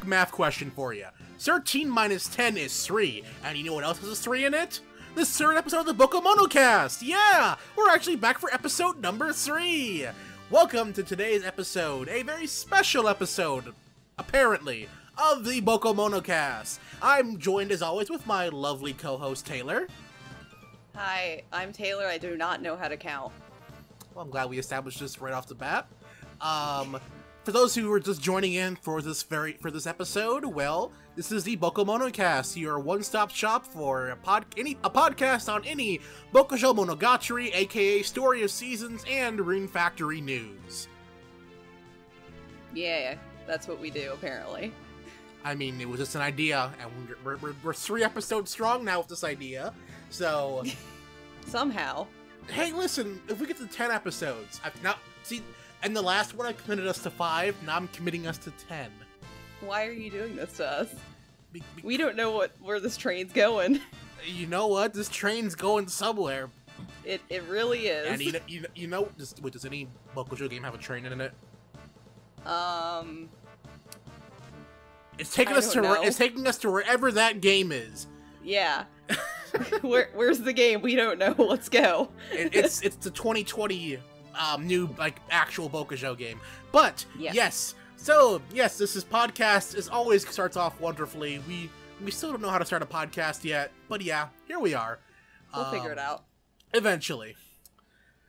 quick math question for you. 13 minus 10 is 3, and you know what else has a 3 in it? The third episode of the BokuMonoCast! Yeah! We're actually back for episode number 3! Welcome to today's episode, a very special episode, apparently, of the BokuMonoCast. I'm joined, as always, with my lovely co-host, Taylor. Hi, I'm Taylor. I do not know how to count. Well, I'm glad we established this right off the bat. For those who are just joining in for this episode, well, this is the BokuMonoCast, your one-stop shop for a podcast on any Bokushou Monogatari, aka Story of Seasons, and Rune Factory news. Yeah, that's what we do, apparently. I mean, it was just an idea, and we're 3 episodes strong now with this idea, so... Somehow. Hey, listen, if we get to 10 episodes, and the last one I committed us to 5, now I'm committing us to 10. Why are you doing this to us? We don't know where this train's going. You know what? This train's going somewhere. It really is. And you know, does any Bokushou game have a train in it? It's taking us to wherever that game is. Yeah. Where's the game? We don't know. Let's go. It's the 2020 new actual Bokushou game. But yes. So yes, this podcast as always starts off wonderfully. We still don't know how to start a podcast yet, but yeah, here we are. We'll figure it out eventually.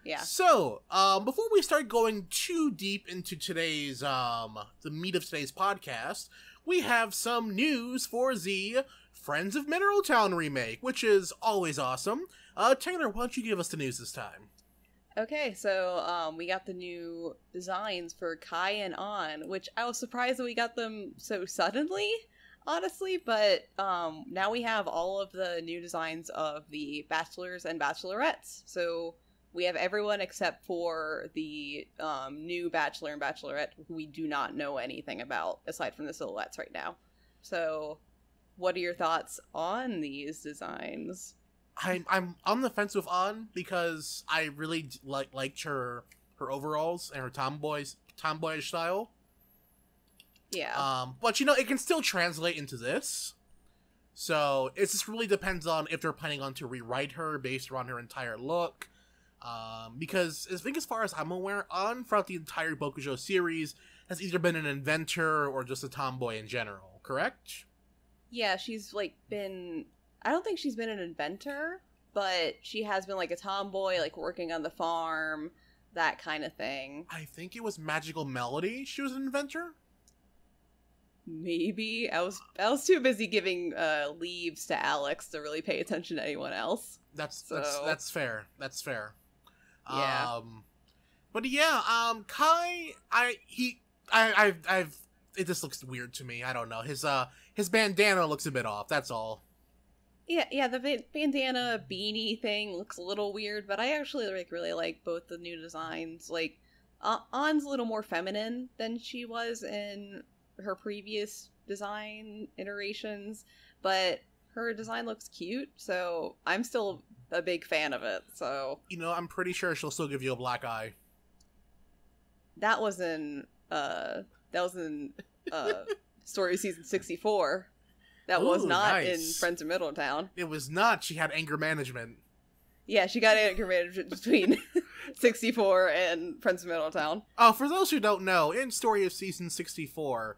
Yeah. So, before we start going too deep into today's the meat of today's podcast, we have some news for the Friends of Mineral Town remake, which is always awesome. Taylor, why don't you give us the news this time? Okay, so we got the new designs for Kai and An, which I was surprised that we got them so suddenly, honestly, but now we have all of the new designs of the bachelors and bachelorettes. So we have everyone except for the new bachelor and bachelorette who we do not know anything about, aside from the silhouettes right now. So what are your thoughts on these designs? I'm on the fence with An because I really liked her overalls and her tomboyish style. Yeah. But you know, it can still translate into this. So it just really depends on if they're planning on to rewrite her based around her entire look. Because I think as far as I'm aware, An throughout the entire Bokushou series has either been an inventor or just a tomboy in general, correct? Yeah, she's been... I don't think she's been an inventor, but she has been a tomboy, working on the farm, that kind of thing. I think it was Magical Melody she was an inventor? Maybe. I was too busy giving leaves to Alex to really pay attention to anyone else. That's fair. That's fair. Yeah. But yeah, Kai, it just looks weird to me. I don't know. His bandana looks a bit off, that's all. Yeah, the bandana beanie thing looks a little weird, but I actually really like both the new designs. An's a little more feminine than she was in her previous design iterations, but her design looks cute, so I'm still a big fan of it. So you know, I'm pretty sure she'll still give you a black eye. That was in Story Season 64. That was not nice. In Friends of Middletown. It was not. She had anger management. Yeah, she got anger management between 64 and Friends of Middletown. Oh, for those who don't know, in Story of Season 64,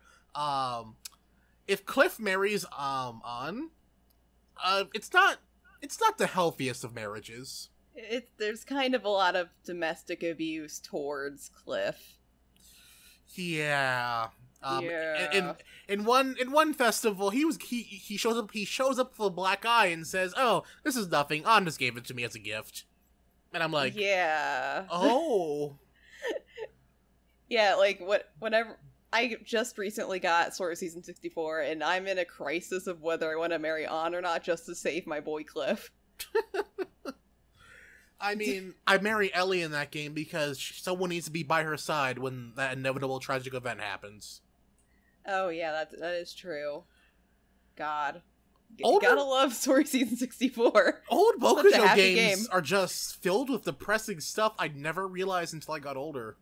if Cliff marries An, it's not the healthiest of marriages. There's kind of a lot of domestic abuse towards Cliff. Yeah. Yeah. In one festival, he shows up with a black eye and says, "Oh, this is nothing. An just gave it to me as a gift," and I'm like, "Yeah, oh, yeah." Whenever I just recently got Sword of Season 64, and I'm in a crisis of whether I want to marry An or not, just to save my boy Cliff. I mean, I marry Ellie in that game because someone needs to be by her side when that inevitable tragic event happens. Oh yeah, that is true. God. Gotta love Story Season 64. Old Bokushou games are just filled with depressing stuff I'd never realized until I got older.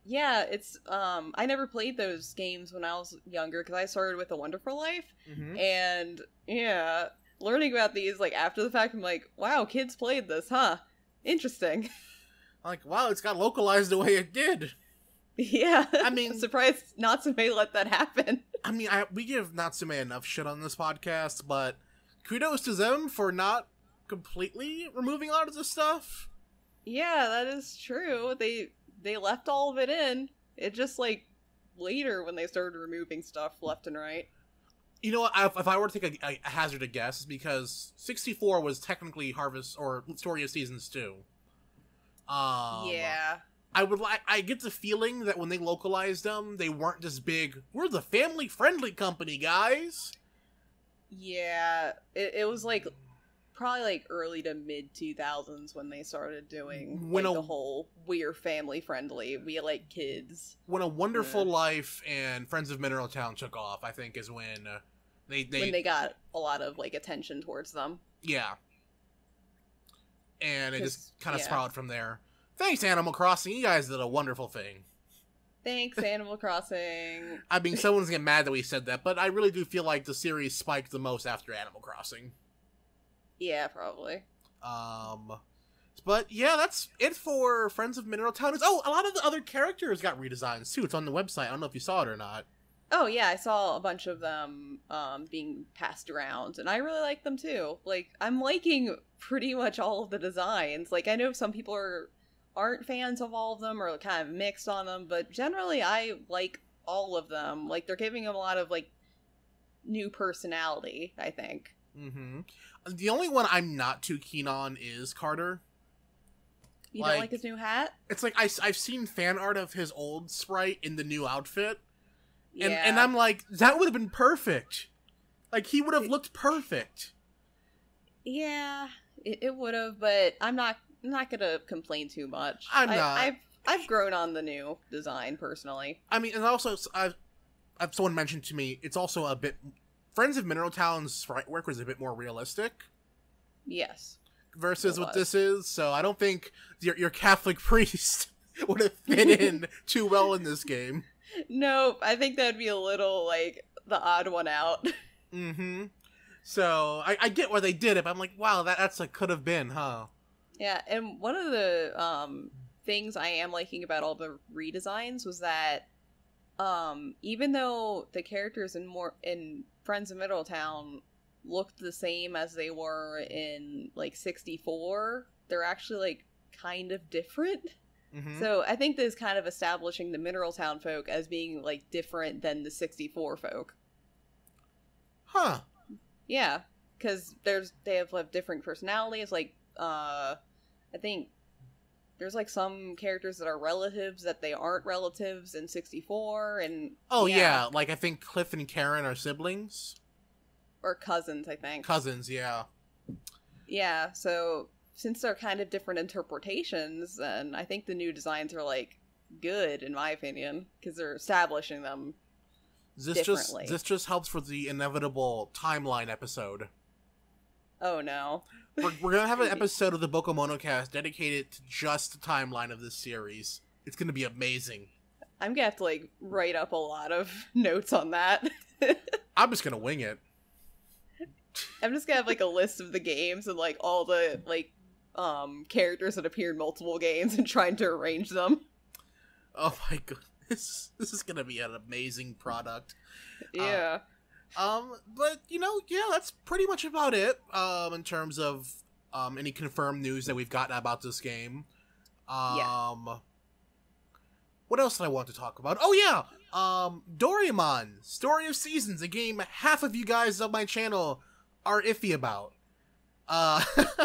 Yeah, it's I never played those games when I was younger because I started with A Wonderful Life, and yeah, learning about these like after the fact, I'm like, wow, kids played this, huh? Interesting. Like, wow, it's got localized the way it did. Yeah, I mean, I'm surprised Natsume let that happen. I mean, we give Natsume enough shit on this podcast, but kudos to them for not completely removing a lot of this stuff. Yeah, that is true. They left all of it in. It just like later when they started removing stuff left and right. You know what? If I were to take a hazard a guess, it's because 64 was technically Harvest or Story of Seasons 2. Yeah. I get the feeling that when they localized them, they weren't just big, we're the family-friendly company, guys! Yeah, it was like, probably like early to mid-2000s when they started doing the whole, we're family-friendly, we like kids. When A Wonderful Life and Friends of Mineral Town took off, I think is when when they got a lot of like attention towards them. Yeah. And it just kind of sprouted from there. Thanks, Animal Crossing. You guys did a wonderful thing. Thanks, Animal Crossing. I mean, someone's getting mad that we said that, but I really do feel like the series spiked the most after Animal Crossing. Yeah, probably. But yeah, that's it for Friends of Mineral Town. Oh, a lot of the other characters got redesigns too. It's on the website. I don't know if you saw it or not. Oh yeah, I saw a bunch of them being passed around, and I really like them too. Like, I'm liking pretty much all of the designs. Like, I know some people aren't fans of all of them or kind of mixed on them, but generally I like all of them. Like, they're giving them a lot of like new personality, I think. The only one I'm not too keen on is Carter. You don't like his new hat? It's like I've seen fan art of his old sprite in the new outfit. Yeah. And I'm like, that would have been perfect. Like, he would have looked perfect. Yeah, it would have, but I'm not gonna complain too much. I'm not. I've grown on the new design personally. I mean, and also I've someone mentioned to me it's also a bit Friends of Mineral Town's sprite work was a bit more realistic. Yes. Versus what this is, so I don't think your Catholic priest would have fit in too well in this game. Nope, I think that'd be a little like the odd one out. So I get why they did it, but I'm like, wow, that's a could have been, huh? Yeah, and one of the things I am liking about all the redesigns was that even though the characters in Friends of Middletown looked the same as they were in like 64, they're actually like kind of different. So I think this is kind of establishing the Mineraltown folk as being like different than the 64 folk. Huh. Yeah, because they have different personalities. Like I think there's like some characters that are relatives that they aren't relatives in 64, and yeah, like I think Cliff and Karen are siblings or cousins. I think cousins. Yeah. Yeah. So since they're kind of different interpretations, and I think the new designs are like good in my opinion because they're establishing them differently. This just helps for the inevitable timeline episode. Oh no. We're gonna have an episode of the BokuMonoCast dedicated to just the timeline of this series. It's gonna be amazing. I'm gonna have to like write up a lot of notes on that. I'm just gonna wing it. I'm just gonna have like a list of the games and like all the like characters that appear in multiple games and trying to arrange them. Oh my goodness. This is gonna be an amazing product. Yeah. But yeah, that's pretty much about it. In terms of any confirmed news that we've gotten about this game. What else did I want to talk about? Oh yeah, Doraemon, Story of Seasons, a game half of you guys on my channel are iffy about.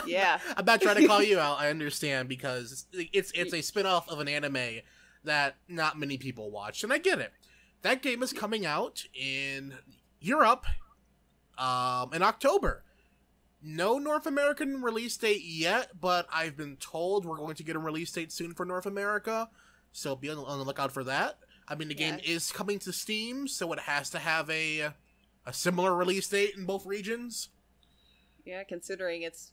Yeah. I'm not trying to call you out, I understand, because it's a spin-off of an anime that not many people watch, and I get it. That game is coming out in Europe in October. No North American release date yet, but I've been told we're going to get a release date soon for North America, so be on the lookout for that. I mean, the game is coming to Steam, so it has to have a similar release date in both regions. Yeah, considering it's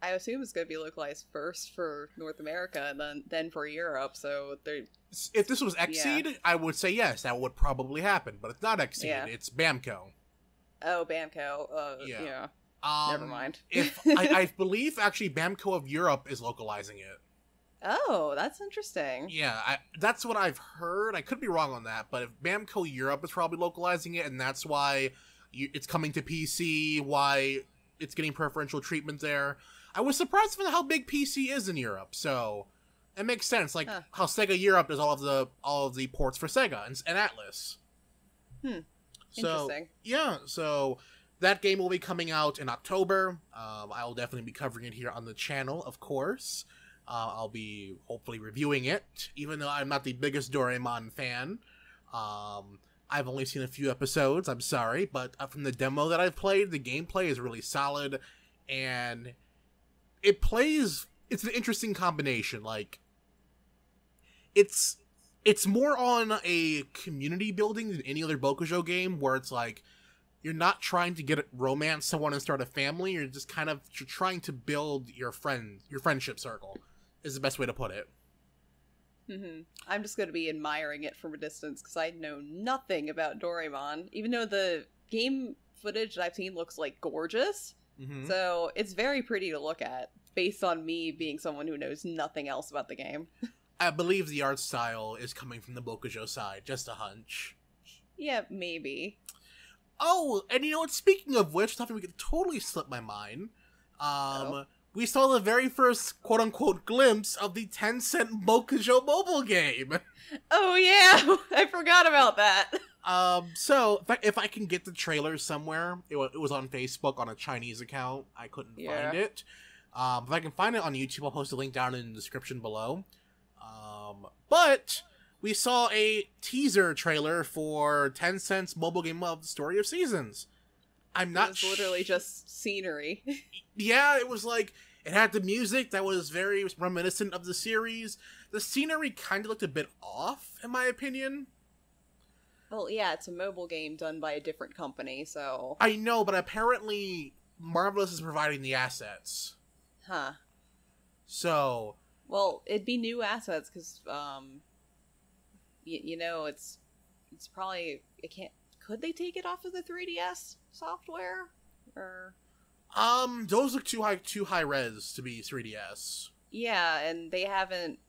I assume it's going to be localized first for North America and then for Europe. So they're If this was Xseed, I would say yes, that would probably happen. But it's not Xseed; it's Bamco. Oh, Bamco. Yeah. Never mind. If I believe actually Bamco of Europe is localizing it. Oh, that's interesting. Yeah, that's what I've heard. I could be wrong on that, but if Bamco Europe is probably localizing it, and that's why it's coming to PC, why it's getting preferential treatment there. I was surprised for how big PC is in Europe, so it makes sense. Like how Sega Europe does all of the ports for Sega and Atlas. Interesting. Yeah, so that game will be coming out in October. I'll definitely be covering it here on the channel, of course. I'll be hopefully reviewing it, even though I'm not the biggest Doraemon fan. I've only seen a few episodes, I'm sorry, but from the demo that I've played, the gameplay is really solid, and it's an interesting combination. Like, it's more on a community building than any other Bokujo game, where it's like, you're not trying to romance someone and start a family, you're just you're trying to build your friendship circle, is the best way to put it. I'm just going to be admiring it from a distance, because I know nothing about Doraemon, even though the game footage that I've seen looks, like, gorgeous. So it's very pretty to look at, based on me being someone who knows nothing else about the game. I believe the art style is coming from the Bokujo side, just a hunch. Yeah, maybe. Oh, and you know what, speaking of which, something we could totally slip my mind. We saw the very first quote-unquote glimpse of the Tencent Bokujo mobile game. Oh yeah, I forgot about that. So, if I can get the trailer somewhere, it was on Facebook on a Chinese account. I couldn't find it. If I can find it on YouTube, I'll post a link down in the description below. But we saw a teaser trailer for Tencent's mobile game of Story of Seasons. I'm not It was literally just scenery. Yeah, it was like, it had the music that was very reminiscent of the series. The scenery kind of looked a bit off, in my opinion. Well, yeah, it's a mobile game done by a different company, so... I know, but apparently Marvelous is providing the assets. Huh. So... Well, it'd be new assets, because, you know, it's probably... It can't... Could they take it off of the 3DS software? Or... Those look too high res to be 3DS. Yeah, and they haven't,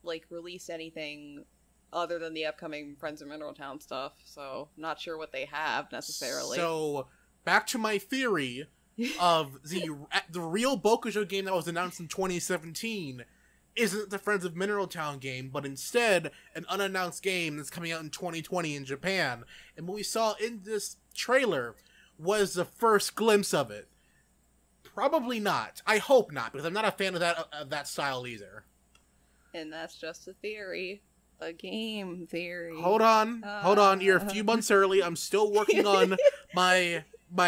like, released anything other than the upcoming Friends of Mineral Town stuff, so not sure what they have, necessarily. So, back to my theory of the real Bokujo game that was announced in 2017 isn't the Friends of Mineral Town game, but instead an unannounced game that's coming out in 2020 in Japan. And what we saw in this trailer was the first glimpse of it. Probably not. I hope not, because I'm not a fan of that style either. And that's just a theory. A game theory. Hold on. You're a few months early. I'm still working on my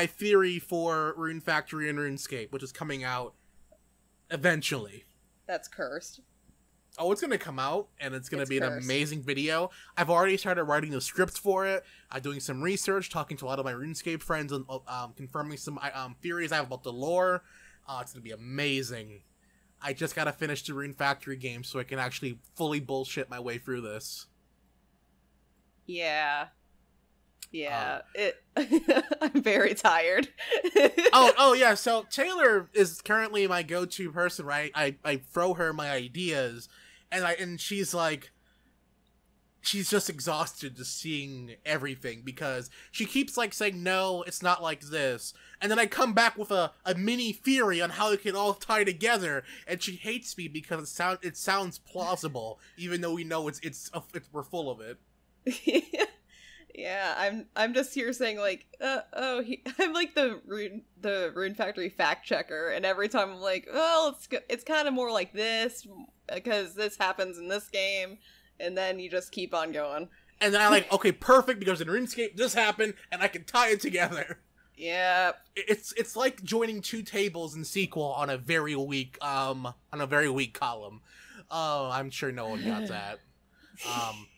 theory for Rune Factory and RuneScape, which is coming out eventually. That's cursed. Oh, it's gonna come out, and it's gonna be an amazing video. I've already started writing the scripts for it. I'm doing some research, talking to a lot of my RuneScape friends, and confirming some theories I have about the lore. It's gonna be amazing. I just gotta finish the Rune Factory game so I can actually fully bullshit my way through this. Yeah. I'm very tired. oh yeah, so Taylor is currently my go-to person, right? I throw her my ideas, and she's like, she's just exhausted just seeing everything, because she keeps like saying, no, it's not like this, and then I come back with a mini theory on how it can all tie together, and she hates me because it sounds plausible, even though we know we're full of it. Yeah, I'm just here saying like, I'm like the Rune Factory fact checker, and every time I'm like, well, it's kind of more like this because this happens in this game, and then you just keep on going. And then I'm like, okay, perfect, because in RuneScape this happened, and I can tie it together. Yeah, it's like joining two tables in sequel on a very weak column. I'm sure no one got that.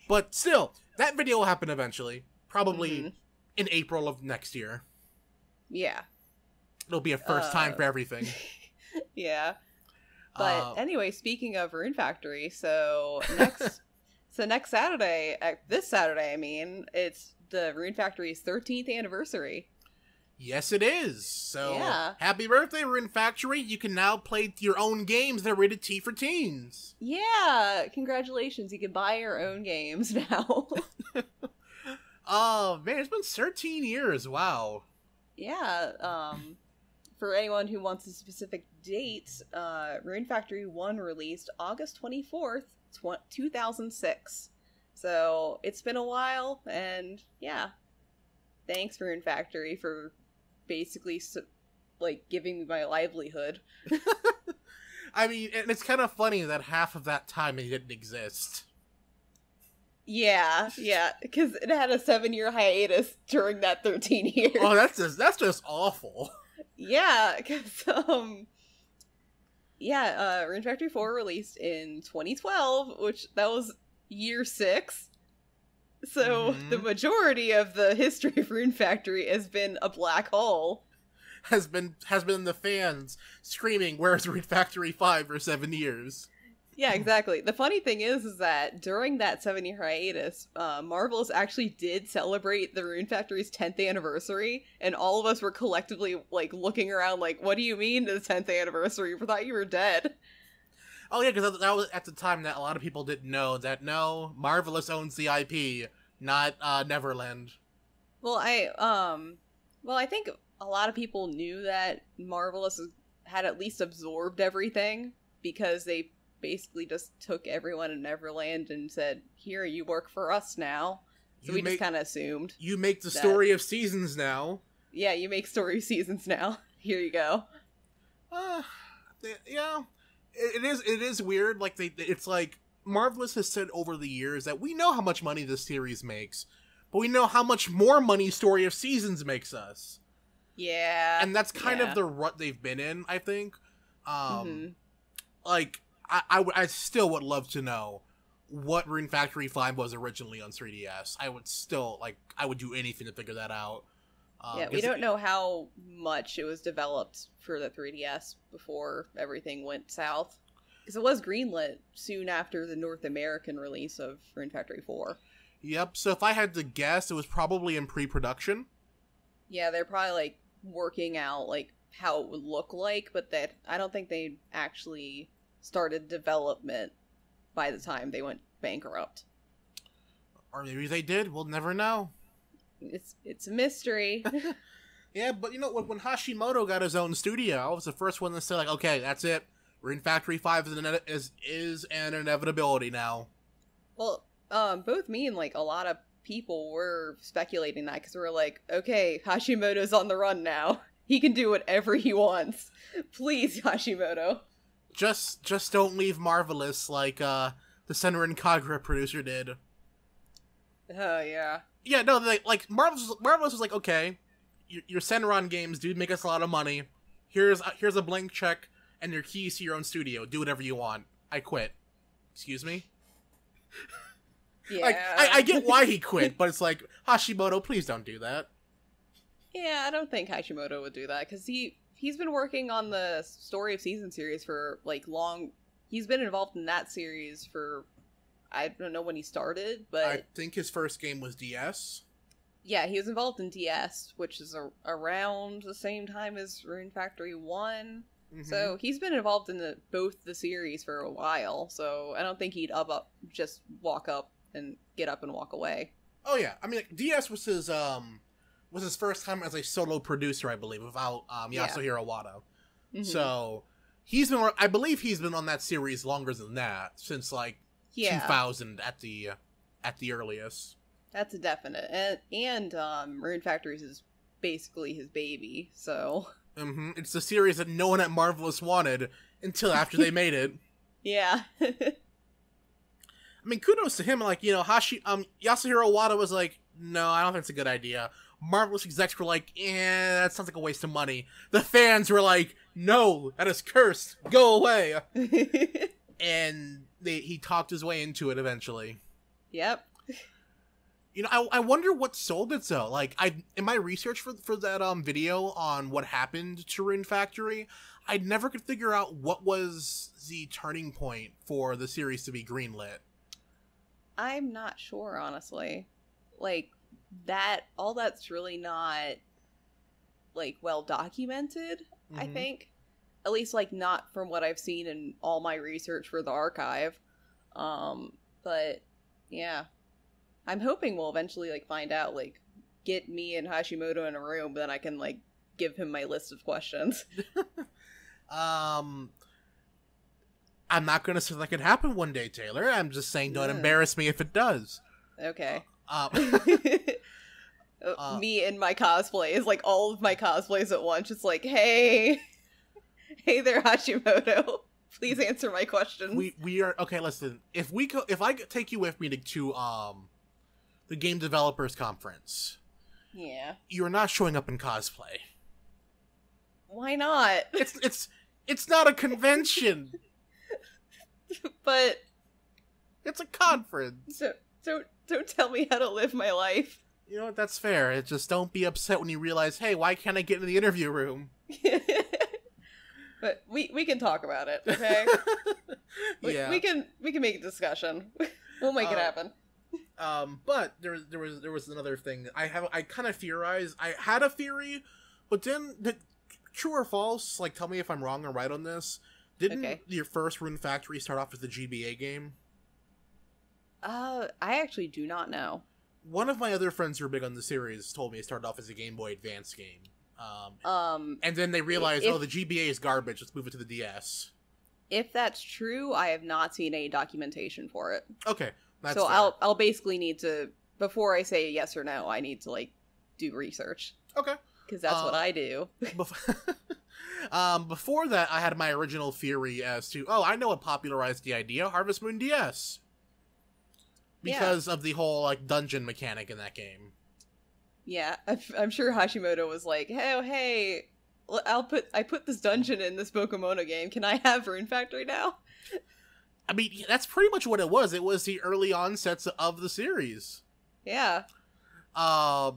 But still, that video will happen eventually. Probably in April of next year. Yeah. It'll be a first time for everything. Yeah. But anyway, speaking of Rune Factory, so next Saturday, this Saturday, I mean, it's the Rune Factory's 13th anniversary. Yes, it is. So, yeah. Happy birthday, Rune Factory. You can now play your own games that are rated T for teens. Yeah, congratulations. You can buy your own games now. Oh, man, it's been 13 years. Wow. Yeah, for anyone who wants a specific date, Rune Factory 1 released August 24th, 2006. So, it's been a while, and yeah. Thanks, Rune Factory, for basically, giving me my livelihood. I mean, and it's kind of funny that half of that time it didn't exist. Yeah, because it had a 7-year hiatus during that 13 years. Oh, that's just awful. Yeah, because, Rune Factory 4 released in 2012, which that was year 6. So, the majority of the history of Rune Factory has been a black hole. Has been the fans screaming, "Where's Rune Factory 5" for 7 years. Yeah, exactly. The funny thing is that during that 7-year hiatus, Marvelous actually did celebrate the Rune Factory's 10th anniversary, and all of us were collectively, looking around what do you mean the 10th anniversary? We thought you were dead. Oh yeah, because that was at the time that a lot of people didn't know that, no, Marvelous owns the IP, not Neverland. Well, I think a lot of people knew that Marvelous had at least absorbed everything, because they basically just took everyone in Neverland and said, here, you work for us now. So we just kind of assumed. You make the story of seasons now. Yeah, you make story of seasons now. Here you go. Yeah. It is weird. It's like Marvelous has said over the years that we know how much money this series makes, but we know how much more money Story of Seasons makes us. Yeah. And that's kind of the rut they've been in, I think. I still would love to know what Rune Factory 5 was originally on 3DS. I would do anything to figure that out. Yeah, we don't know how much it was developed for the 3DS before everything went south. Because it was greenlit soon after the North American release of Rune Factory 4. Yep, so if I had to guess, it was probably in pre-production. Yeah, they're probably, working out, how it would look like, but I don't think they actually started development by the time they went bankrupt. Or maybe they did, we'll never know. It's a mystery. Yeah, but when Hashimoto got his own studio, I was the first one to say, okay, that's it. Rune Factory 5 is an inevitability now. Well, both me and, a lot of people were speculating that, because we were like, okay, Hashimoto's on the run now. He can do whatever he wants. Please, Hashimoto. Just don't leave Marvelous like, the Senran Kagura producer did. Oh, yeah. Yeah, no, Marvelous was like, okay, your Senran games, dude, make us a lot of money. Here's a blank check and your keys to your own studio. Do whatever you want. I quit. Excuse me? Yeah. I get why he quit, but it's like, Hashimoto, please don't do that. Yeah, I don't think Hashimoto would do that, because he's been working on the Story of Season series for, long... He's been involved in that series for... I don't know when he started, but... I think his first game was DS. Yeah, he was involved in DS, which is around the same time as Rune Factory 1. Mm-hmm. So he's been involved in both the series for a while, so I don't think he'd just walk up and get up and walk away. Oh yeah, I mean, DS was his first time as a solo producer, I believe, without Yasuhiro Wada. Mm-hmm. So I believe he's been on that series longer than that, since 2000 at the earliest. That's a definite. And Rune Factory is basically his baby, so... Mm-hmm. It's the series that no one at Marvelous wanted until after they made it. Yeah. I mean, kudos to him. Yasuhiro Wada was like, no, I don't think it's a good idea. Marvelous execs were like, that sounds like a waste of money. The fans were like, no, that is cursed. Go away. And he talked his way into it eventually. Yep. I wonder what sold it so. In my research for that video on what happened to Rune Factory, I never could figure out what was the turning point for the series to be greenlit. I'm not sure, honestly. Like, all that's really not, like, well documented, I think. At least, like, not from what I've seen in all my research for the archive. But, yeah. I'm hoping we'll eventually, like, find out, like, get me and Hashimoto in a room, then I can, like, give him my list of questions. I'm not gonna say that could happen one day, Taylor. I'm just saying don't embarrass me if it does. Okay. Me and my cosplays, like all of my cosplays at once, just like, hey there, Hashimoto. Please answer my questions. We are okay. Listen, if I take you with me to the Game Developers Conference, yeah, you're not showing up in cosplay. Why not? It's not a convention. But it's a conference. So don't tell me how to live my life. You know what? That's fair. It's just don't be upset when you realize, hey, why can't I get in the interview room? But we can talk about it, okay? Yeah. We can make a discussion. We'll make it happen. But there was another thing. I kind of theorized. I had a theory, but then true or false? Like, tell me if I'm wrong or right on this. Didn't your first Rune Factory start off as a GBA game? I actually do not know. One of my other friends who are big on the series told me it started off as a Game Boy Advance game. And then they realized, the GBA is garbage, let's move it to the DS. If that's true, I have not seen any documentation for it. Okay, that's so fair. I'll basically need to, before I say yes or no, I need to, like, do research. Okay. Because that's what I do. Before that, I had my original theory as to, I know what popularized the idea, Harvest Moon DS. Because of the whole, like, dungeon mechanic in that game. Yeah, I'm sure Hashimoto was like, hey, I put this dungeon in this BokuMono game. Can I have Rune Factory now? I mean, that's pretty much what it was. It was the early onsets of the series. Yeah. I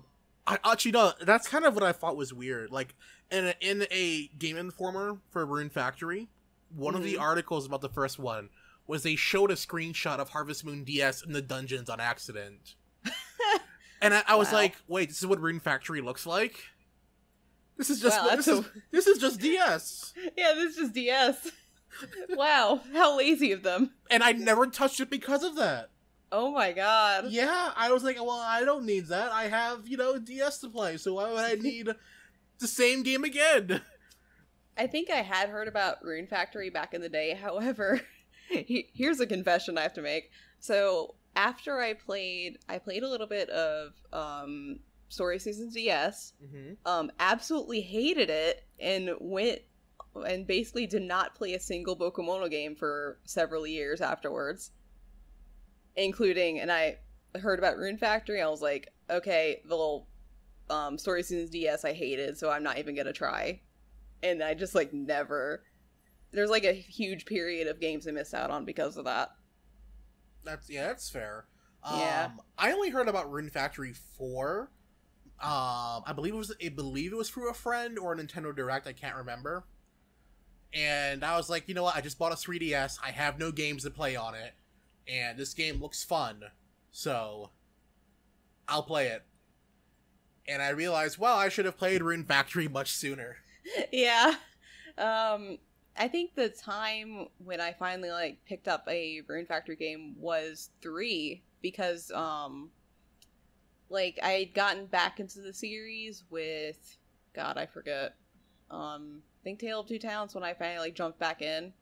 actually, no, that's kind of what I thought was weird. Like, in a Game Informer for Rune Factory, one of the articles about the first one was they showed a screenshot of Harvest Moon DS in the dungeons on accident. And I was like, wait, this is what Rune Factory looks like? This is just this is just DS. Yeah, this is just DS. Wow, how lazy of them. And I never touched it because of that. Oh my god. Yeah, I was like, well, I don't need that. I have, DS to play, so why would I need the same game again? I think I had heard about Rune Factory back in the day, however, here's a confession I have to make. So, after I played a little bit of Story Seasons DS, absolutely hated it, and basically did not play a single BokuMono game for several years afterwards. Including, and I heard about Rune Factory, I was like, okay, the little Story Seasons DS I hated, so I'm not even gonna try. And I just, like, never... There's, like, a huge period of games I missed out on because of that. That's fair. Yeah. I only heard about Rune Factory 4. I believe it was through a friend or a Nintendo Direct, I can't remember. And I was like, you know what, I just bought a 3DS, I have no games to play on it, and this game looks fun, so I'll play it. And I realized, well, I should have played Rune Factory much sooner. Yeah. I think the time when I finally, like, picked up a Rune Factory game was 3, because, like, I had gotten back into the series with, God, I forget, I think Tale of Two Towns when I finally, like, jumped back in.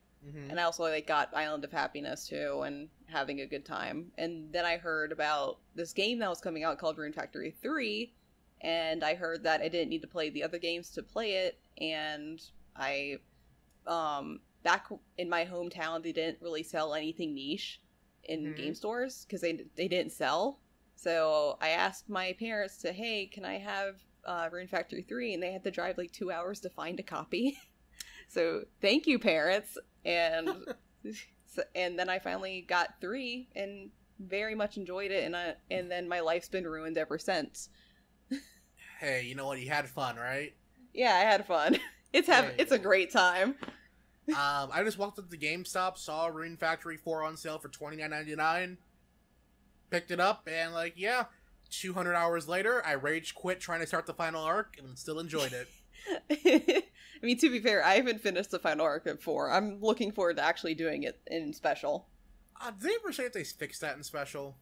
And I also, like, got Island of Happiness, too, and having a good time. And then I heard about this game that was coming out called Rune Factory 3, and I heard that I didn't need to play the other games to play it, and I, back in my hometown, they didn't really sell anything niche in game stores, because they didn't sell. So I asked my parents to, hey, can I have Rune Factory 3? And they had to drive, like, 2 hours to find a copy. So thank you, parents. And and then I finally got 3 and very much enjoyed it, and then my life's been ruined ever since. Hey, you know what? You had fun, right? Yeah, I had fun. It's a great time. I just walked up to GameStop, saw Rune Factory 4 on sale for $29.99, picked it up, and 200 hours later, I rage quit trying to start the final arc, and still enjoyed it. I mean, to be fair, I haven't finished the final arc of 4. I'm looking forward to actually doing it in special. Did they ever say if they fixed that in special?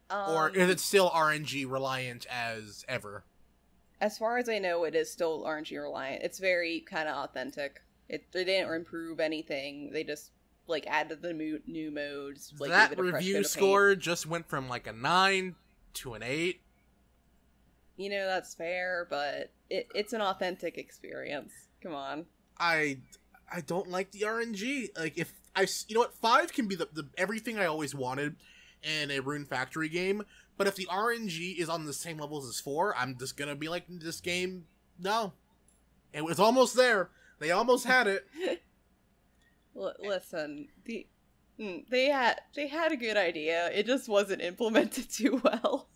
Or is it still RNG reliant as ever? As far as I know, it is still RNG reliant. It's very kind of authentic. They didn't improve anything. They just added the new modes. That review score just went from a 9 to an 8. You know, that's fair, but it's an authentic experience. Come on. I don't like the RNG. If I, 5 can be the everything I always wanted in a Rune Factory game, but if the RNG is on the same levels as 4, I'm just gonna be like, this game, no. It was almost there. They almost had it. Listen, they had a good idea. It just wasn't implemented too well.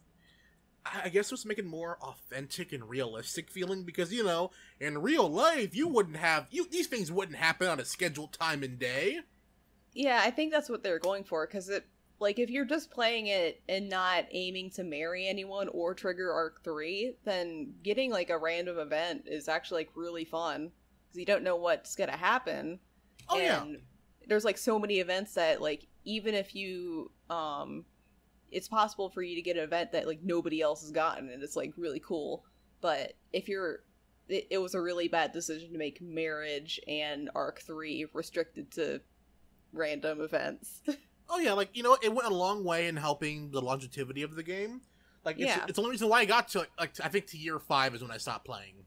I guess it was making more authentic and realistic feeling because, in real life, these things wouldn't happen on a scheduled time and day. Yeah, I think that's what they're going for, because if you're just playing it and not aiming to marry anyone or trigger Arc 3, then getting, a random event is actually, really fun, because you don't know what's gonna happen. Oh, and yeah. There's, so many events that, even if you, it's possible for you to get an event that nobody else has gotten, and it's really cool. But if it was a really bad decision to make marriage and Arc 3 restricted to random events. Oh yeah, it went a long way in helping the longevity of the game. It's the only reason why I got to I think to year 5 is when I stopped playing.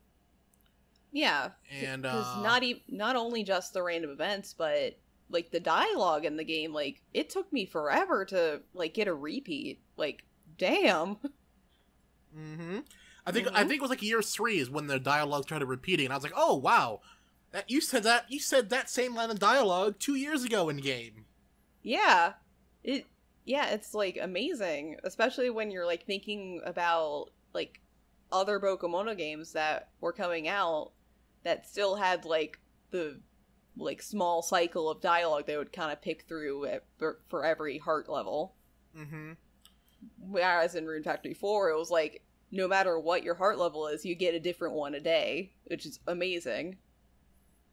Yeah, and because not only just the random events, but the dialogue in the game, it took me forever to get a repeat. Damn. Mm-hmm. I think it was year 3 is when the dialogue started repeating, and I was like, oh wow, you said that same line of dialogue 2 years ago in game. Yeah, it's amazing, especially when you're thinking about other BokuMono games that were coming out that still had the small cycle of dialogue they would kind of pick through for every heart level. Mm-hmm. Whereas in Rune Factory 4, it was no matter what your heart level is, you get a different one a day, which is amazing.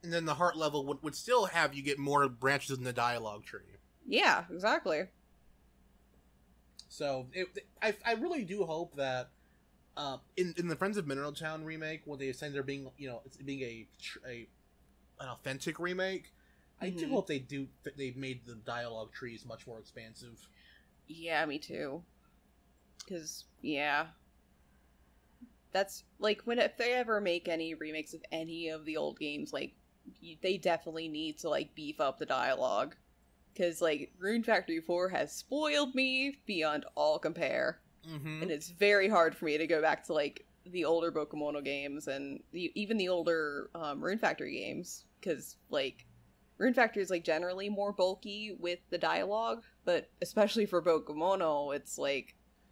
And then the heart level would still have you get more branches in the dialogue tree. Yeah, exactly. So I really do hope that in the Friends of Mineral Town remake, when they say they're being it's being an authentic remake, I do hope they've made the dialogue trees much more expansive. Yeah, me too. Because that's if they ever make any remakes of any of the old games, they definitely need to beef up the dialogue. Because, Rune Factory 4 has spoiled me beyond all compare. Mm-hmm. And it's very hard for me to go back to, the older BokuMono games and even the older Rune Factory games. Because, Rune Factory is, generally more bulky with the dialogue. But especially for BokuMono, it's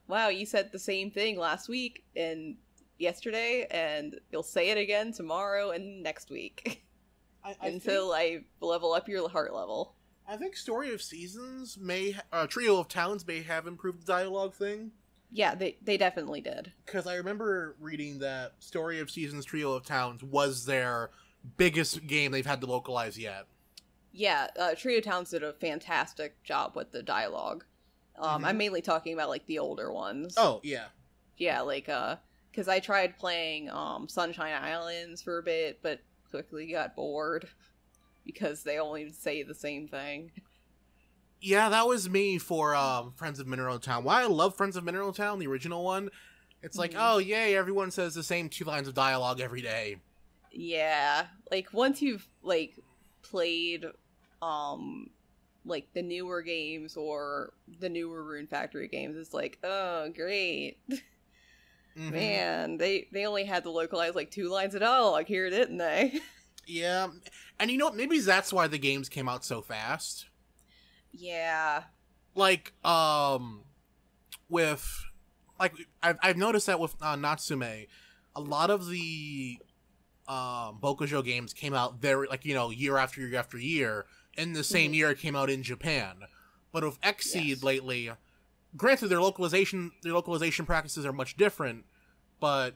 wow, you said the same thing last week and yesterday, and you'll say it again tomorrow and next week. Until I level up your heart level. I think Story of Seasons Trio of Towns may have improved the dialogue thing. Yeah, they definitely did. Because I remember reading that Story of Seasons Trio of Towns was their biggest game they've had to localize yet. Yeah, Trio of Towns did a fantastic job with the dialogue. I'm mainly talking about, the older ones. Oh, yeah. Yeah, because I tried playing Sunshine Islands for a bit, but quickly got bored. Because they only say the same thing. Yeah, that was me for Friends of Mineral Town. Why I love Friends of Mineral Town, the original one, it's oh yay, everyone says the same 2 lines of dialogue every day. Yeah, once you've played the newer games or the newer Rune Factory games, it's oh great. Mm-hmm. Man, they only had to localize 2 lines of dialogue here, didn't they? Yeah, and you know what? Maybe that's why the games came out so fast. Yeah. I've noticed that with Natsume, a lot of the Bokujo games came out very, like, year after year after year. In the same year it came out in Japan. But with Xseed lately, granted their localization practices are much different, but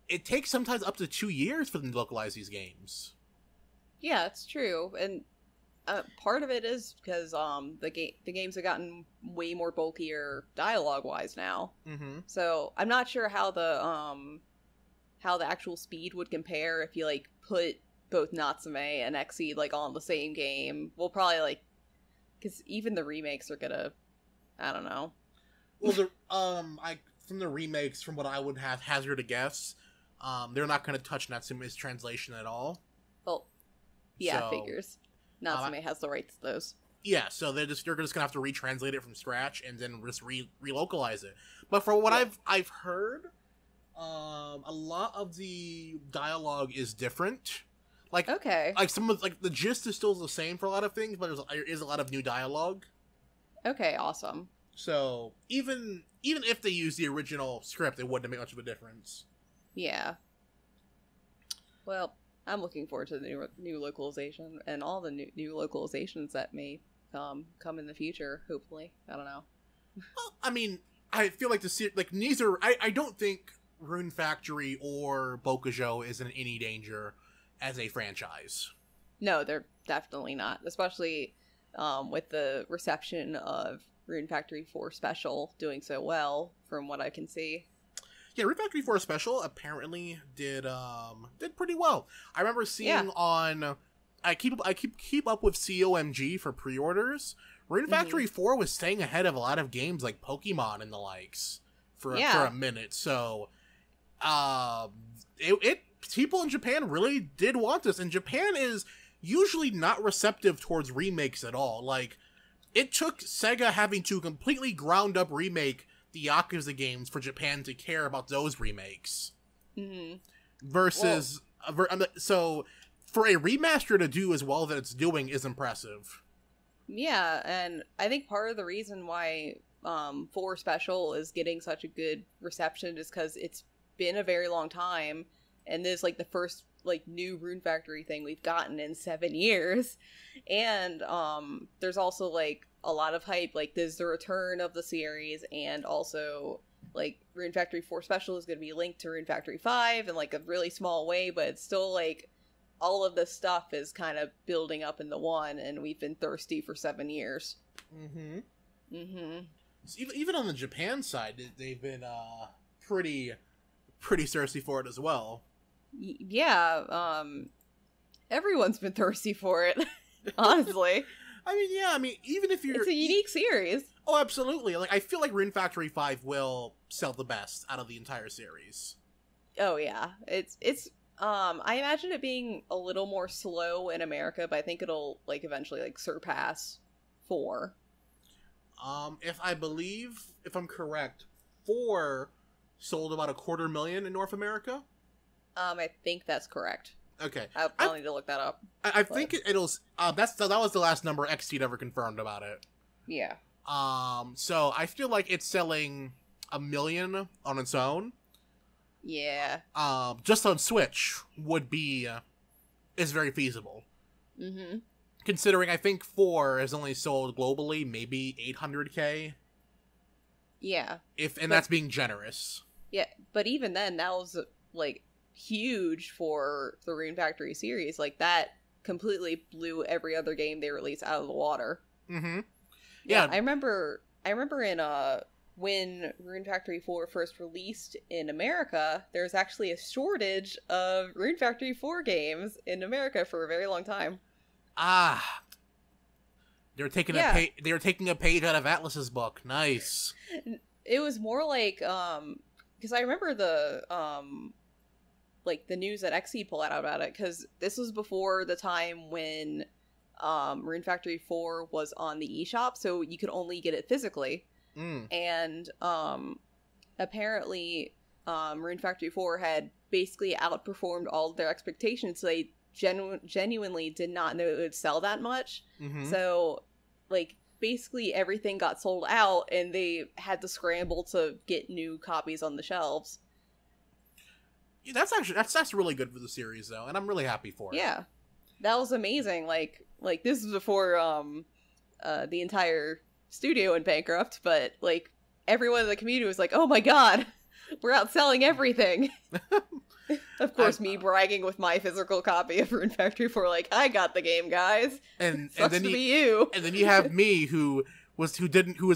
it takes sometimes up to 2 years for them to localize these games. Yeah, it's true. And part of it is because the games have gotten way more bulkier dialogue-wise now. Mm-hmm. So I'm not sure how the actual speed would compare if you like put both Natsume and Xseed like on the same game. We'll probably like, because even the remakes are gonna, I don't know. Well, from the remakes, from what I would have hazard a guess, they're not going to touch Natsume's translation at all. Well, yeah, so, figures. Natsume has the rights to those. Yeah, so they're just gonna have to retranslate it from scratch and then just relocalize it. But from what I've heard, a lot of the dialogue is different. Like, okay, like some of the gist is still the same for a lot of things, but there is a lot of new dialogue. Okay, awesome. So even if they use the original script, it wouldn't make much of a difference. Yeah. Well, I'm looking forward to the new localization and all the new localizations that may come in the future. Hopefully, I don't know. Well, I mean, I feel like neither. I don't think Rune Factory or Bokujo is in any danger as a franchise. No, they're definitely not. Especially with the reception of Rune Factory 4 Special doing so well, from what I can see. Yeah, Rune Factory 4 Special apparently did pretty well. I remember seeing on I keep up with COMG for pre-orders. Rune Factory 4 was staying ahead of a lot of games like Pokemon and the likes for a minute. So people in Japan really did want this, and Japan is usually not receptive towards remakes at all. Like, it took Sega having to completely ground up remake the Yakuza games for Japan to care about those remakes. Mm-hmm. Versus, so for a remaster to do as well that it's doing is impressive. Yeah, and I think part of the reason why 4 Special is getting such a good reception is because it's been a very long time, and this is like the first like new Rune Factory thing we've gotten in 7 years. And there's also like a lot of hype, like there's the return of the series, and also like Rune Factory 4 Special is going to be linked to Rune Factory 5 in like a really small way, but it's still like all of this stuff is kind of building up into one, and we've been thirsty for 7 years. So even on the Japan side, they've been pretty thirsty for it as well. Yeah, everyone's been thirsty for it, honestly. I mean, even if you're... It's a unique series. Oh, absolutely. Like, I feel like Rune Factory 5 will sell the best out of the entire series. Oh, yeah. It's I imagine it being a little more slow in America, but I think it'll, like, eventually, like, surpass 4. If I'm correct, 4 sold about 250,000 in North America? I think that's correct. Okay. I'll need to look that up. I think it'll... that was the last number XT ever confirmed about it. Yeah. So I feel like it's selling 1 million on its own. Yeah. Just on Switch is very feasible. Mm-hmm. Considering I think 4 has only sold globally maybe 800K. Yeah. That's being generous. Yeah, but even then, that was, like, huge for the Rune Factory series. Like, that completely blew every other game they released out of the water. Mm-hmm. Yeah, I remember in when Rune Factory 4 first released in America, there's actually a shortage of Rune Factory 4 games in America for a very long time. Ah, they were taking a page out of Atlas's book. Nice. It was more like because I remember the like the news that XE pulled out about it, because this was before the time when Rune Factory 4 was on the eShop, so you could only get it physically. And apparently Rune Factory 4 had basically outperformed all of their expectations, so they genuinely did not know it would sell that much. So like basically everything got sold out, and they had to scramble to get new copies on the shelves. that's really good for the series though, and I'm really happy for it. Yeah, that was amazing. Like this was before the entire studio went bankrupt, but like everyone in the community was like, "Oh my god, we're outselling everything." Of course, me bragging with my physical copy of Rune Factory 4, like, "I got the game, guys." And Sucks then to be you. And then you have me who was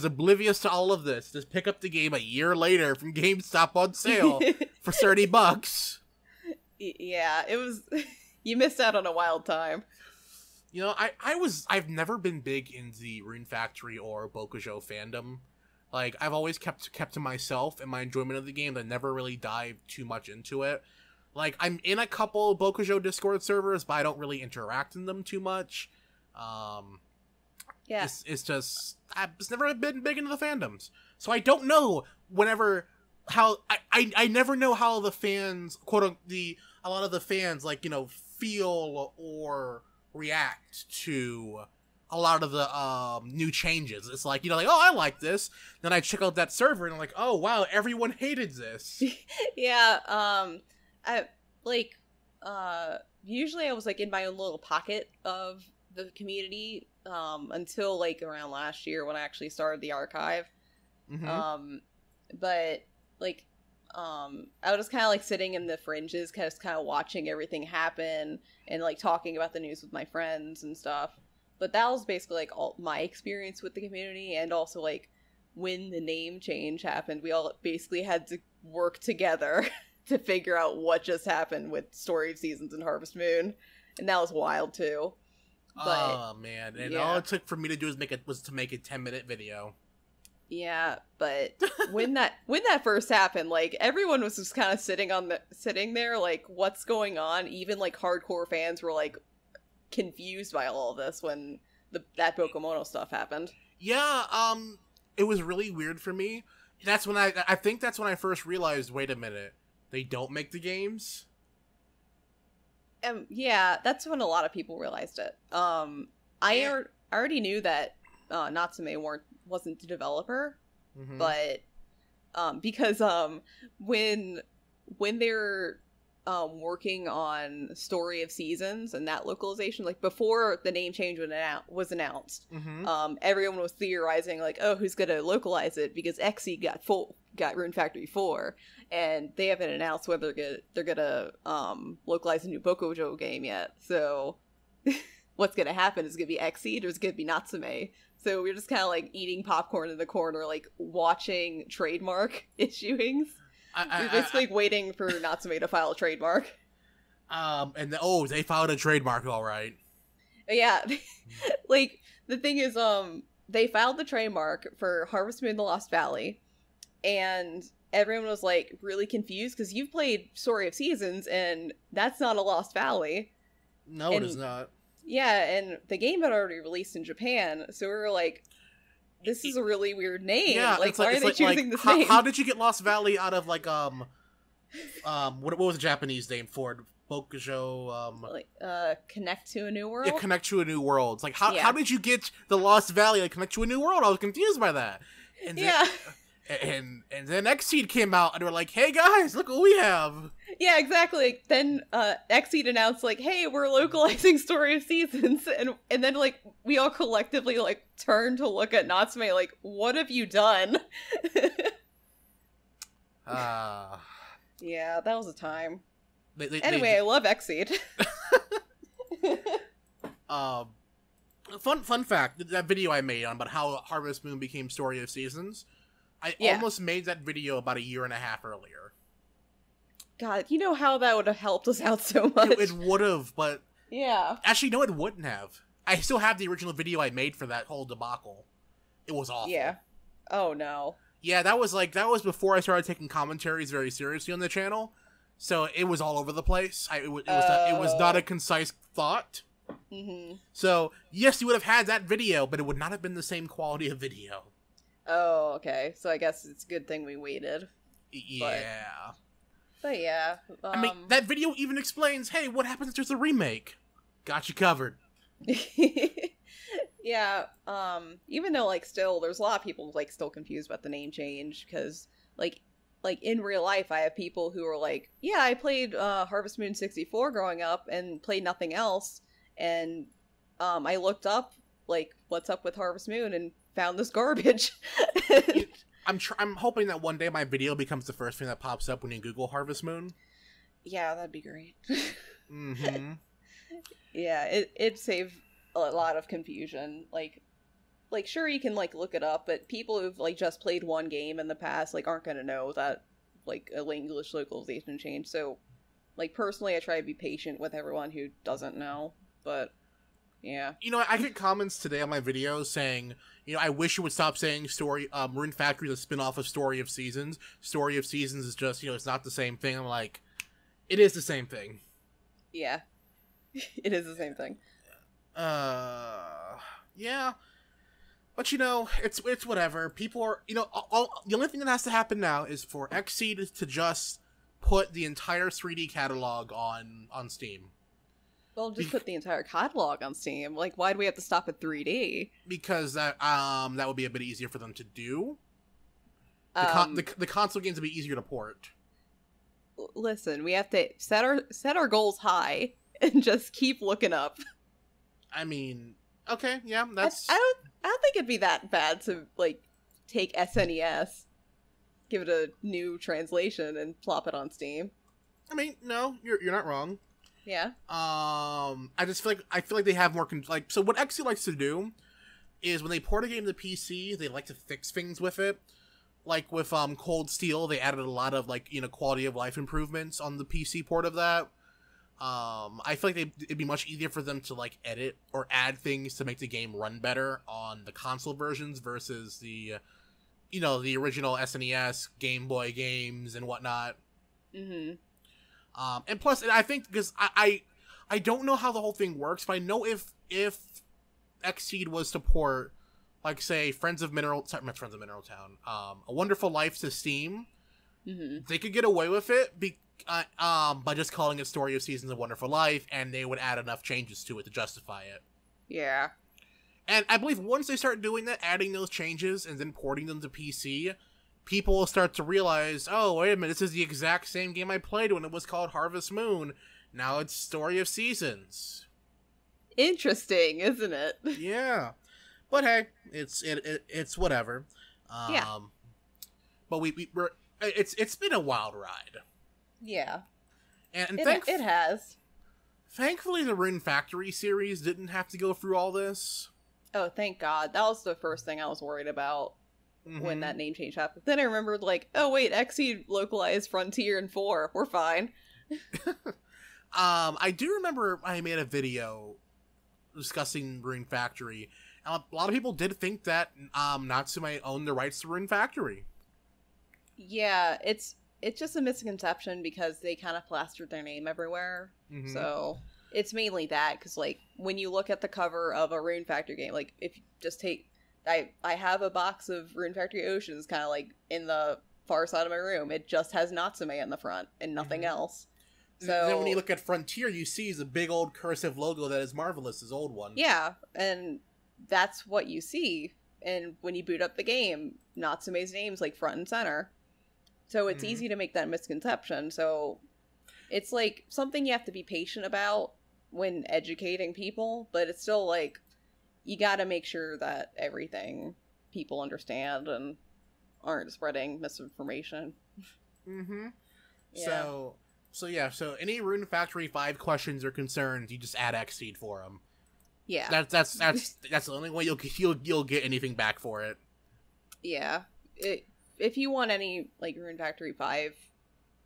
oblivious to all of this. Just pick up the game a year later from GameStop on sale for $30. Yeah, it was. You missed out on a wild time. You know, I've never been big in the Rune Factory or Bokujo fandom. Like, I've always kept to myself and my enjoyment of the game. I never really dived too much into it. Like, I'm in a couple Bokujo Discord servers, but I don't really interact in them too much. Yeah. It's just, I've just never been big into the fandoms. So I don't know I never know how the fans, a lot of the fans, like, you know, feel or react to a lot of the new changes. It's like, you know, like, oh, I like this. Then I check out that server and I'm like, oh wow, everyone hated this. Yeah, I like usually I was like in my own little pocket of the community until like around last year when I actually started the archive. Mm-hmm. But like I was just kind of like sitting in the fringes, kind of watching everything happen and like talking about the news with my friends and stuff. But that was basically like all my experience with the community, and also like when the name change happened, we all basically had to work together to figure out what just happened with Story of Seasons and Harvest Moon, and that was wild too. But, oh man, and all it took for me to do was to make a 10-minute video. Yeah, but when that first happened, like everyone was just kind of sitting there, like, what's going on? Even like hardcore fans were like confused by all of this when that BokuMono stuff happened. Yeah, it was really weird for me. That's when I think that's when I first realized, wait a minute, they don't make the games? Yeah, that's when a lot of people realized it. I already knew that Natsume wasn't the developer, mm-hmm. but because when they're working on Story of Seasons and that localization, like before the name change was announced, mm-hmm. Everyone was theorizing like, oh, who's gonna localize it, because Xe got Rune Factory 4, and they haven't announced whether they're gonna localize a new Bokujo game yet. So what's gonna happen? Is it gonna be Xe or is it gonna be Natsume? So we're just kind of like eating popcorn in the corner, like watching trademark issuings. We're basically waiting for Natsume to file a trademark. They filed a trademark, all right. Yeah, like the thing is, they filed the trademark for Harvest Moon: The Lost Valley, and everyone was like really confused because you've played Story of Seasons, and that's not a Lost Valley. No, it is not. Yeah, and the game had already released in Japan, so we were like, this is a really weird name. Yeah, like, why are they choosing this name? How did you get Lost Valley out of like what was the Japanese name for it? Bokujo, Connect to a New World? Yeah, Connect to a New World. It's like, how did you get the Lost Valley to Connect to a New World? I was confused by that. And then, and then Xseed came out and they were like, hey guys, look what we have. Yeah, exactly. Then Xseed announced like, hey, we're localizing Story of Seasons, and then like we all collectively like turned to look at Natsume like, what have you done? Yeah, that was a time. Anyway, I love Xseed. Fun fact, that video I made on about how Harvest Moon became Story of Seasons, I almost made that video about a year and a half earlier. God, you know how that would have helped us out so much. It would have, but... Yeah. Actually, no, it wouldn't have. I still have the original video I made for that whole debacle. It was awful. Yeah. Oh, no. Yeah, that was before I started taking commentaries very seriously on the channel. So it was all over the place. It was not a concise thought. Mm-hmm. So, yes, you would have had that video, but it would not have been the same quality of video. Oh, okay. So I guess it's a good thing we waited. Yeah. But yeah. I mean, that video even explains, hey, what happens if there's a remake? Got you covered. Yeah. Even though, like, still, there's a lot of people, like, still confused about the name change, because, like, like, in real life, I have people who are like, yeah, I played Harvest Moon 64 growing up and played nothing else, and I looked up, like, what's up with Harvest Moon and found this garbage. I'm hoping that one day my video becomes the first thing that pops up when you Google Harvest Moon. Yeah, that'd be great. Mm-hmm. Yeah, it'd save a lot of confusion. Like, sure, you can, like, look it up, but people who've, like, just played one game in the past, like, aren't gonna know that, like, a English localization changed. So, like, personally, I try to be patient with everyone who doesn't know, but, yeah. You know, I get comments today on my videos saying, you know, I wish you would stop saying Rune Factory is a spin-off of Story of Seasons. Story of Seasons is just, you know, it's not the same thing. I'm like, it is the same thing. Yeah. It is the same thing. Yeah. But, you know, it's whatever. People are, you know, the only thing that has to happen now is for Xseed to just put the entire 3D catalog on Steam. Well, just put the entire catalog on Steam. Like, why do we have to stop at 3D? Because that would be a bit easier for them to do. The console games would be easier to port. Listen, we have to set our goals high and just keep looking up. I mean, okay, yeah, that's... I don't think it'd be that bad to, like, take SNES, give it a new translation, and plop it on Steam. I mean, no, you're not wrong. Yeah. I feel like they have more so what Xe likes to do is when they port a game to PC, they like to fix things with it. Like with Cold Steel, they added a lot of, like, you know, quality of life improvements on the PC port of that. I feel like it'd be much easier for them to, like, edit or add things to make the game run better on the console versions versus the, you know, the original SNES, Game Boy games and whatnot. Mm-hmm. And plus, I think, because I don't know how the whole thing works, but I know if Xseed was to port, like, say, Friends of Mineral Town, A Wonderful Life to Steam, mm-hmm. they could get away with it by just calling it Story of Seasons of Wonderful Life, and they would add enough changes to it to justify it. Yeah. And I believe once they start doing that, adding those changes and then porting them to PC, people will start to realize, oh, wait a minute, this is the exact same game I played when it was called Harvest Moon. Now it's Story of Seasons. Interesting, isn't it? Yeah. But hey, it's whatever. Yeah. But it's been a wild ride. Yeah. And it has. Thankfully, the Rune Factory series didn't have to go through all this. Oh, thank God. That was the first thing I was worried about when that name change happened. Then I remembered, like, oh wait, Xe localized Frontier and 4. We're fine. I do remember I made a video discussing Rune Factory. And a lot of people did think that Natsume owned the rights to Rune Factory. Yeah, it's just a misconception because they kind of plastered their name everywhere. Mm-hmm. So it's mainly that, because, like, when you look at the cover of a Rune Factory game, like, if you just take... I have a box of Rune Factory Oceans kind of, like, in the far side of my room. It just has Natsume in the front and nothing else. So and then when you look at Frontier, you see the big old cursive logo that is Marvelous, his old one. Yeah, and that's what you see. And when you boot up the game, Natsume's name's, like, front and center. So it's easy to make that misconception. So it's, like, something you have to be patient about when educating people, but it's still, like, you gotta make sure that everything people understand and aren't spreading misinformation. Mm-hmm. Yeah. So any Rune Factory 5 questions or concerns, you just add Xseed for them. Yeah. That's the only way you'll get anything back for it. Yeah. If you want any, like, Rune Factory 5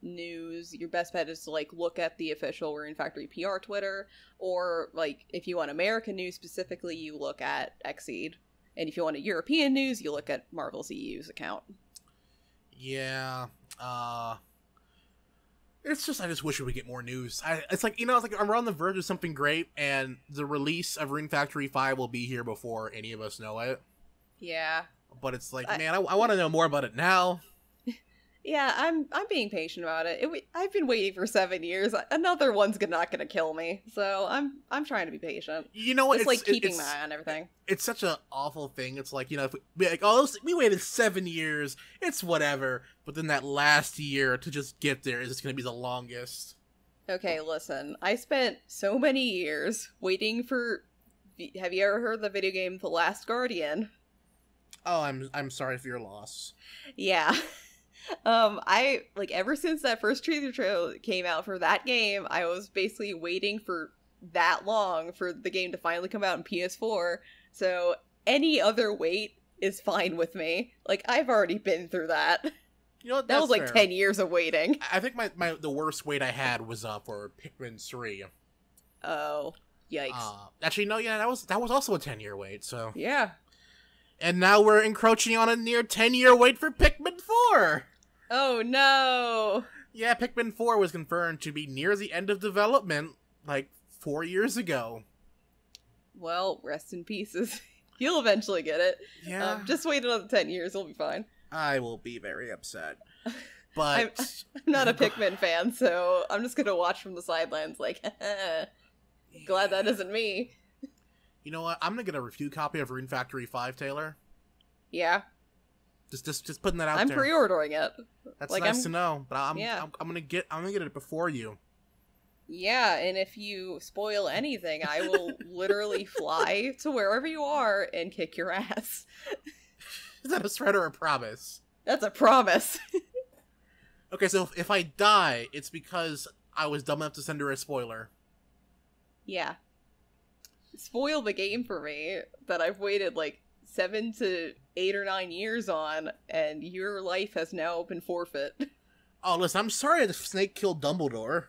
news, your best bet is to, like, look at the official Rune Factory PR Twitter, or, like, if you want American news specifically, you look at Xseed, and if you want a European news, you look at Marvel's EU's account. Yeah, it's just, I just wish we would get more news. It's like, you know, it's like we're on the verge of something great, and the release of Rune Factory 5 will be here before any of us know it. Yeah. But it's like, man, I want to know more about it now. Yeah, I'm being patient about it. I've been waiting for 7 years. Another one's not gonna kill me, so I'm trying to be patient. You know what? Just like keeping my eye on everything. It's such an awful thing. It's like, if we like, oh, we waited 7 years. It's whatever. But then that last year to just get there is just gonna be the longest. Okay, listen. I spent so many years waiting for. Have you ever heard the video game The Last Guardian? Oh, I'm sorry for your loss. Yeah. I ever since that first trailer came out for that game, I was basically waiting for that long for the game to finally come out in PS4. So any other wait is fine with me. Like, I've already been through that. You know what? That was like fair. 10 years of waiting. I think the worst wait I had was for Pikmin 3. Oh, yikes. Actually, no, yeah, that was also a 10-year wait. So yeah. And now we're encroaching on a near 10-year wait for Pikmin 4. Oh no! Yeah, Pikmin 4 was confirmed to be near the end of development, like, 4 years ago. Well, rest in pieces. You'll eventually get it. Yeah. Just wait another 10 years, it'll be fine. I will be very upset. But... I'm not a Pikmin fan, so I'm just gonna watch from the sidelines like, glad that isn't me. You know what? I'm gonna get a review copy of Rune Factory 5, Taylor. Yeah. Just putting that out there. I'm pre-ordering it. That's nice to know, but I'm gonna get it before you. Yeah, and if you spoil anything, I will literally fly to wherever you are and kick your ass. Is that a threat or a promise? That's a promise. Okay, so if I die, it's because I was dumb enough to send her a spoiler. Yeah. Spoil the game for me that I've waited 7 to 8 or 9 years on, and your life has now been forfeit. Oh, listen, I'm sorry the snake killed Dumbledore.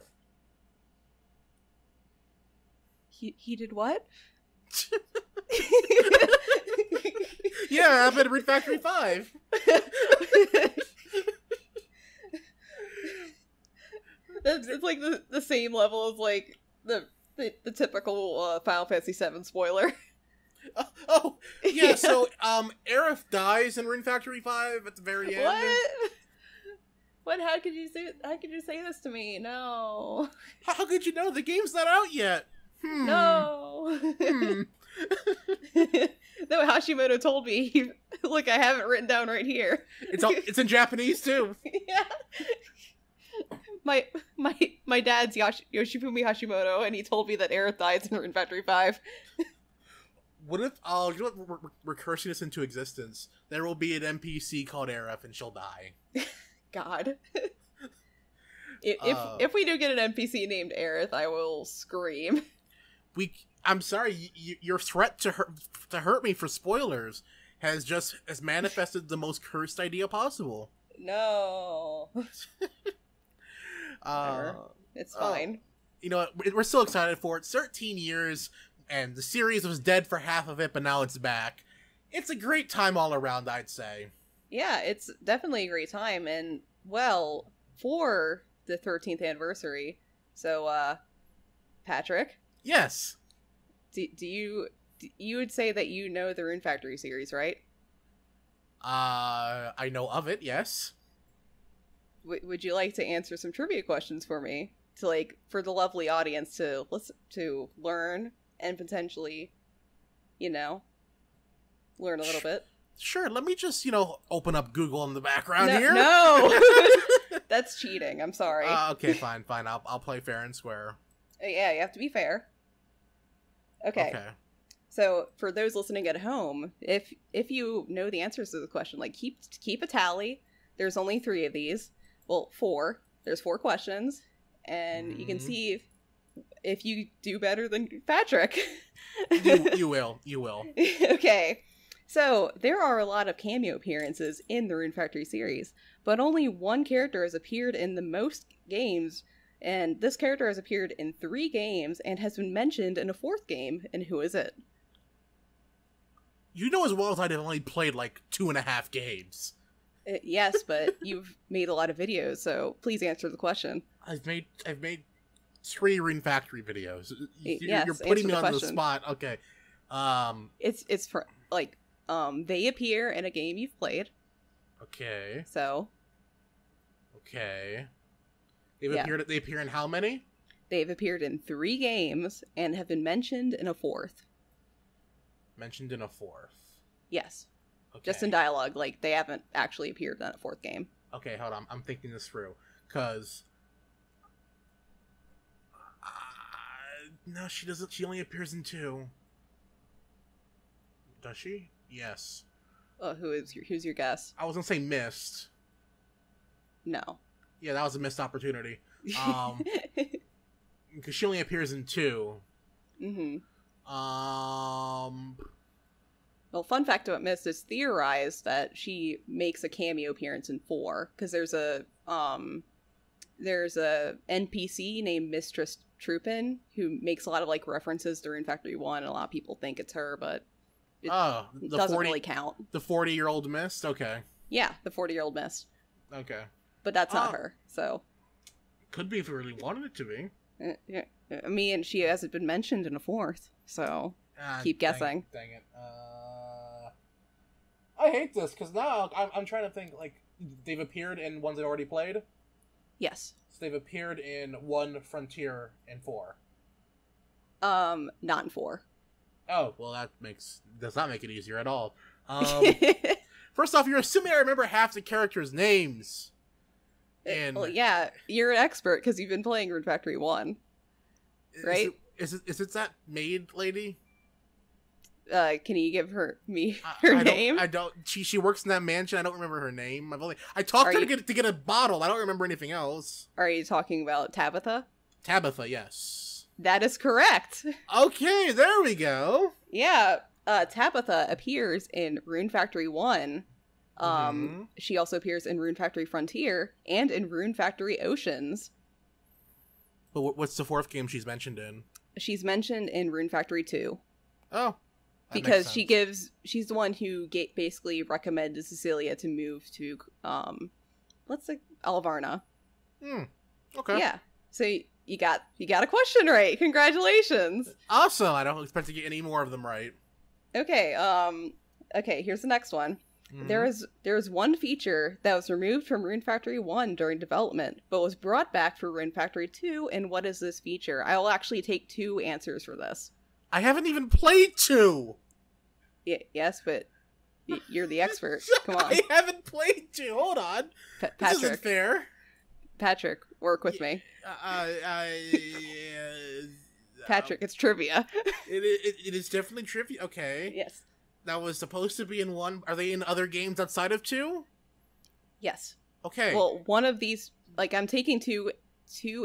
He did what? Yeah, I'm in Rune Factory 5. It's like the same level as the typical Final Fantasy VII spoiler. Oh, yeah, so, Aerith dies in Rune Factory 5 at the very end. What? How could you say this to me? No. How could you know? The game's not out yet. No. No, Hashimoto told me. Look, I have it written down right here. It's in Japanese, too. Yeah. My dad's Yoshifumi Hashimoto, and he told me that Aerith dies in Rune Factory 5. What if, we're cursing this into existence. There will be an NPC called Aerith, and she'll die. God. If we do get an NPC named Aerith, I will scream. I'm sorry, your threat to hurt me for spoilers has manifested the most cursed idea possible. No. It's fine. You know what? We're still excited for it. 13 years, and the series was dead for half of it, but now it's back. It's a great time all around, I'd say. Yeah, it's definitely a great time, and, well, for the 13th anniversary, so, Patrick? Yes. You would say that you know the Rune Factory series, right? I know of it, yes. Would you like to answer some trivia questions for me? For the lovely audience to listen, to learn, and potentially, learn a little bit? Sure, let me just, open up Google in the background here. No! That's cheating, I'm sorry. Okay, fine. I'll play fair and square. Yeah, you have to be fair. Okay. So, for those listening at home, if you know the answers to the question, keep a tally. There's only 3 of these. Well, 4. There's 4 questions. And you can see if you do better than Patrick. You will. Okay. So, there are a lot of cameo appearances in the Rune Factory series, but only one character has appeared in the most games, and this character has appeared in 3 games and has been mentioned in a 4th game, and who is it? You know as well as I've only played 2.5 games. Yes, but you've made a lot of videos, so please answer the question. I've made 3 Rune Factory videos. Yes, you're putting me on question. the spot. Okay. It's for they appear in a game you've played. Okay. So Okay. Yeah. They appear in how many? They've appeared in 3 games and have been mentioned in a 4th. Mentioned in a 4th. Yes. Okay. Just in dialogue. Like, they haven't actually appeared in a 4th game. Okay, hold on. I'm thinking this through. Because... no, she doesn't. She only appears in 2. Does she? Yes. Who's your guess? I was gonna say missed. No. Yeah, that was a missed opportunity. Because she only appears in 2. Mm-hmm. Well, fun fact about Mist is theorized that she makes a cameo appearance in 4 because there's a NPC named Mistress Trupin who makes a lot of like references to Rune Factory 1, and a lot of people think it's her, but it doesn't really count. The 40-year-old Mist? Okay. Yeah, the 40-year-old Mist. Okay. But that's not her, so... Could be if we really wanted it to be. I mean, she hasn't been mentioned in a 4th, so keep guessing. Dang it. I hate this, because now I'm trying to think, like, they've appeared in ones that already played? Yes. So they've appeared in 1 Frontier and 4. Not in 4. Oh, well does not make it easier at all. First off, you're assuming I remember half the characters' names. And well, yeah, you're an expert because you've been playing Rune Factory 1, right? Is it that maid lady? Can you give her name? I don't. She works in that mansion. I don't remember her name. I talked to her to get a bottle. I don't remember anything else. Are you talking about Tabitha? Tabitha, yes. That is correct. Okay, there we go. Yeah, Tabitha appears in Rune Factory 1. She also appears in Rune Factory Frontier and in Rune Factory Oceans. But what's the 4th game she's mentioned in? She's mentioned in Rune Factory 2. Oh. Because she's the one who basically recommended Cecilia to move to, Alvarna. Okay. Yeah. So you got a question right. Congratulations. Awesome. I don't expect to get any more of them right. Okay. Okay. Here's the next one. Mm-hmm. There's one feature that was removed from Rune Factory 1 during development, but was brought back for Rune Factory 2. And what is this feature? I will actually take 2 answers for this. I haven't even played 2. Yes, but you're the expert. Come on. I haven't played 2. Hold on. Patrick. This isn't fair. Patrick, work with me. Patrick, it's trivia. It is definitely trivia. Okay. Yes. That was supposed to be in 1. Are they in other games outside of 2? Yes. Okay. Well, one of these, I'm taking two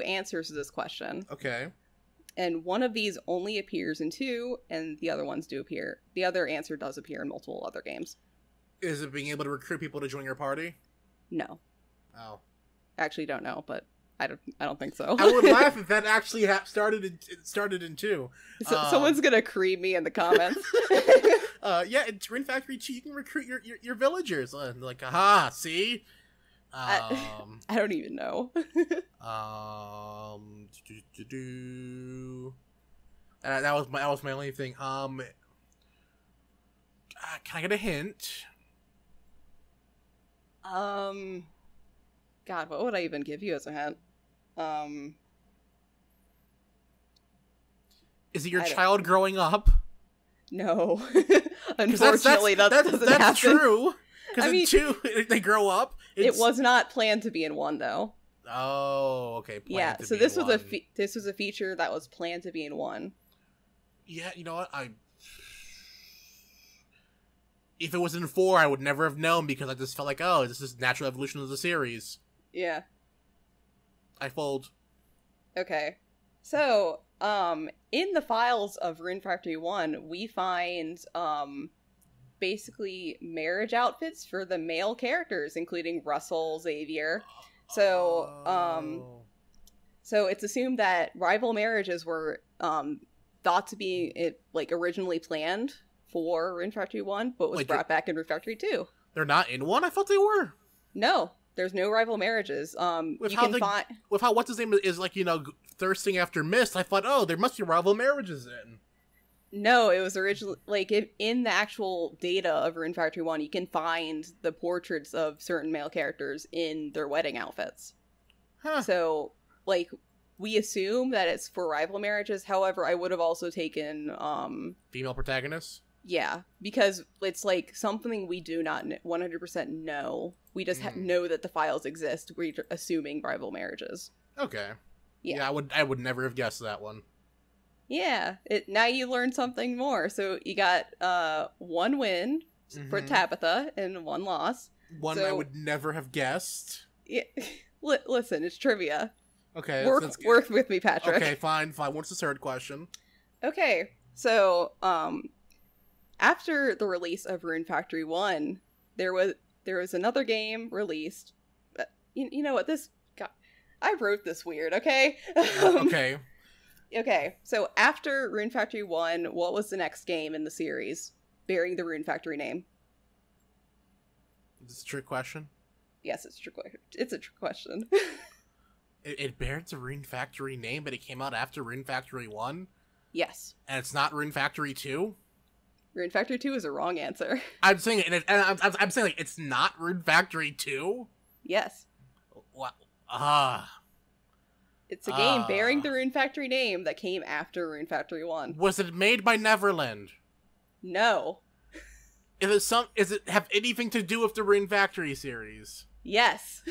answers to this question. Okay. And one of these only appears in 2, and the other ones do appear. The other answer does appear in multiple other games. Is it being able to recruit people to join your party? No. Oh. Actually, don't know, but I don't think so. I would laugh if that actually started in 2. Someone's gonna cream me in the comments. Yeah, in Rune Factory 2, you can recruit your villagers. Like, aha, see? I don't even know. That was my only thing. Can I get a hint? God, what would I even give you as a hint? Is it your child growing up? No. Unfortunately, that doesn't happen. That's true. Because in 2, they grow up. It was not planned to be in 1, though. Oh, okay. Yeah, so this was a feature that was planned to be in 1. Yeah, you know what? If it was in 4, I would never have known because I just felt like, oh, this is natural evolution of the series. Yeah. I fold. Okay. So, in the files of Rune Factory 1, we find, basically marriage outfits for the male characters, including Russell, Xavier. So, so it's assumed that rival marriages were, thought to be, originally planned for Rune Factory 1, but was brought back in Rune Factory 2. They're not in 1? I thought they were. No, there's no rival marriages. With how what's his name is thirsting after Mist, I thought, oh, there must be rival marriages in. No, it was originally, like, in the actual data of Rune Factory 1, you can find the portraits of certain male characters in their wedding outfits. Huh. So, like, we assume that it's for rival marriages. However, I would have also taken, Female protagonists? yeah, because it's, like, something we do not 100% know. We just know that the files exist. We're assuming rival marriages. Okay. Yeah. I would never have guessed that one. Yeah, now you learn something more. So you got 1 win for Tabitha and 1 loss. One so, I would never have guessed. Yeah, listen, it's trivia. Okay, work with me, Patrick. Okay, fine. What's the third question? Okay, so after the release of Rune Factory 1, there was another game released. You know what? I wrote this weird. Okay. Okay. Okay, so after Rune Factory 1, what was the next game in the series bearing the Rune Factory name? Is this a trick question? Yes, it's a trick question. It bears the Rune Factory name, but it came out after Rune Factory 1? Yes. And it's not Rune Factory 2? Rune Factory 2 is a wrong answer. I'm saying I'm saying, like, it's not Rune Factory 2? Yes. What? It's a game bearing the Rune Factory name that came after Rune Factory 1. Was it made by Neverland? No. Is it have anything to do with the Rune Factory series? Yes.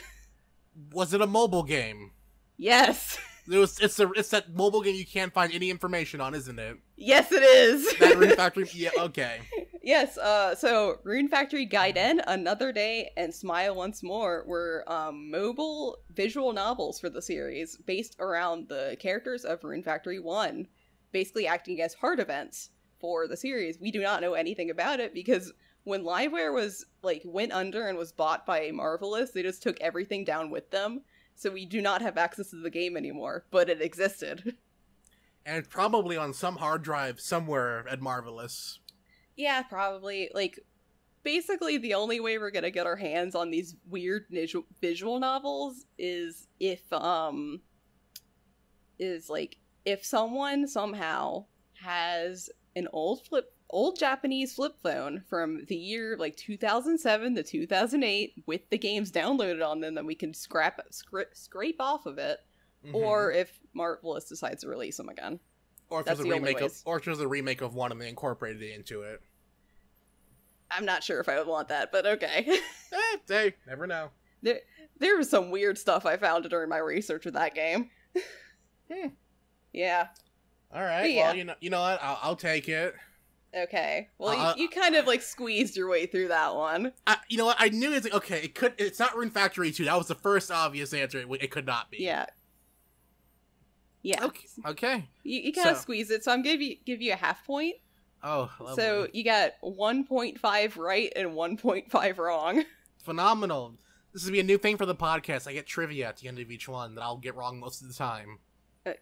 Was it a mobile game? Yes. It's that mobile game you can't find any information on, isn't it? Yes, it is. That Rune Factory, yeah, okay. Yes, so Rune Factory Gaiden, Another Day, and Smile Once More were mobile visual novels for the series based around the characters of Rune Factory 1, basically acting as heart events for the series. We do not know anything about it because when Liveware went under and was bought by Marvelous, they just took everything down with them. So we do not have access to the game anymore, but it existed. And it's probably on some hard drive somewhere at Marvelous. Yeah, probably. Like, basically the only way we're gonna get our hands on these weird visual novels is if someone somehow has an old Japanese flip phone from the year, like, 2007 to 2008 with the games downloaded on them that we can scrape off of it, or if Marvelous decides to release them again. Or if there's a remake of one and they incorporated it into it. I'm not sure if I would want that, but okay. Hey, never know. There was some weird stuff I found during my research with that game. Yeah. All right. Yeah. Well, you know what? I'll take it. Okay. Well, you kind of like squeezed your way through that one. You know what? I knew it's okay. It's not Rune Factory 2. That was the first obvious answer. It could not be. Yeah. Yeah. Okay. You kind of squeezed it, so I'm give you a half point. Oh, lovely. So you got 1.5 right and 1.5 wrong. Phenomenal. This will be a new thing for the podcast. I get trivia at the end of each one that I'll get wrong most of the time.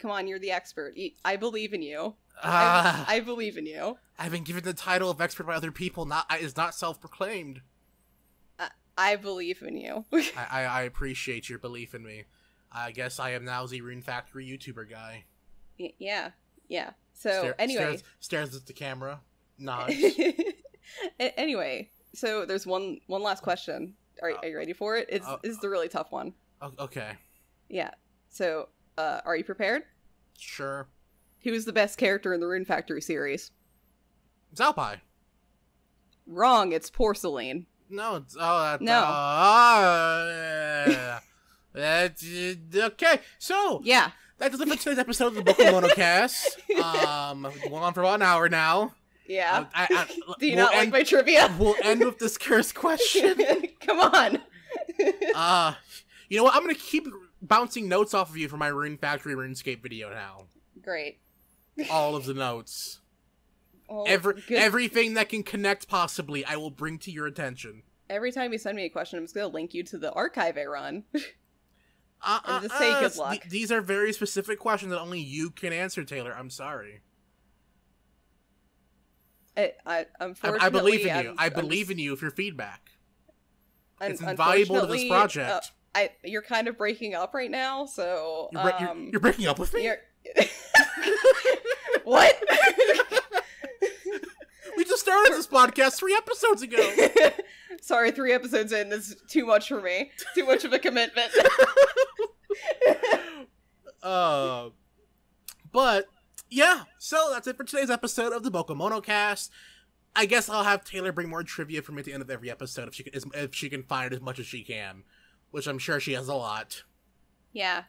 Come on, you're the expert. I believe in you. I believe in you. I've been given the title of expert by other people. Is not self-proclaimed. I believe in you. I appreciate your belief in me. I guess I am now the Rune Factory YouTuber guy. Yeah. So anyway, stares at the camera, nods. Anyway, so there's one last question. Are you ready for it? It's the really tough one. Okay. Yeah. So, are you prepared? Sure. Who's the best character in the Rune Factory series? Zalpai. Wrong. It's Porcelain. No. It's okay. So yeah. That does it for today's episode of the BokuMonoCast. We've gone on for about an hour now. Yeah. Do you not like my trivia? We'll end with this cursed question. Come on. You know what? I'm gonna keep bouncing notes off of you for my Rune Factory RuneScape video now. Great. All of the notes. Everything that can connect possibly, I will bring to your attention. Every time you send me a question, I'm just gonna link you to the archive I run. And just say good luck. These are very specific questions that only you can answer, Taylor. I'm sorry. Unfortunately, I believe in you. I believe in you with your feedback. It's invaluable to this project. You're kind of breaking up right now, so... You're breaking up with me? What? started this podcast 3 episodes ago. Sorry, 3 episodes in is too much for me. Too much of a commitment. But yeah, so that's it for today's episode of the BokuMonoCast. I guess I'll have Taylor bring more trivia for me at the end of every episode if she can find as much as she can, which I'm sure she has a lot. Yeah,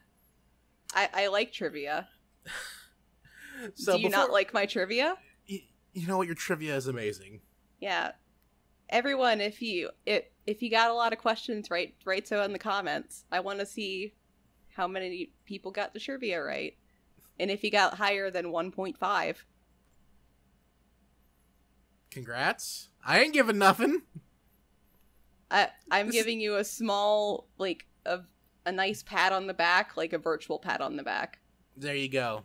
I like trivia. So do you not like my trivia? You know what? Your trivia is amazing. Yeah. Everyone, if you got a lot of questions, write so in the comments. I want to see how many people got the trivia right. And if you got higher than 1.5. Congrats. I ain't giving nothing. I'm giving you a small, like, a nice pat on the back, like a virtual pat on the back. There you go.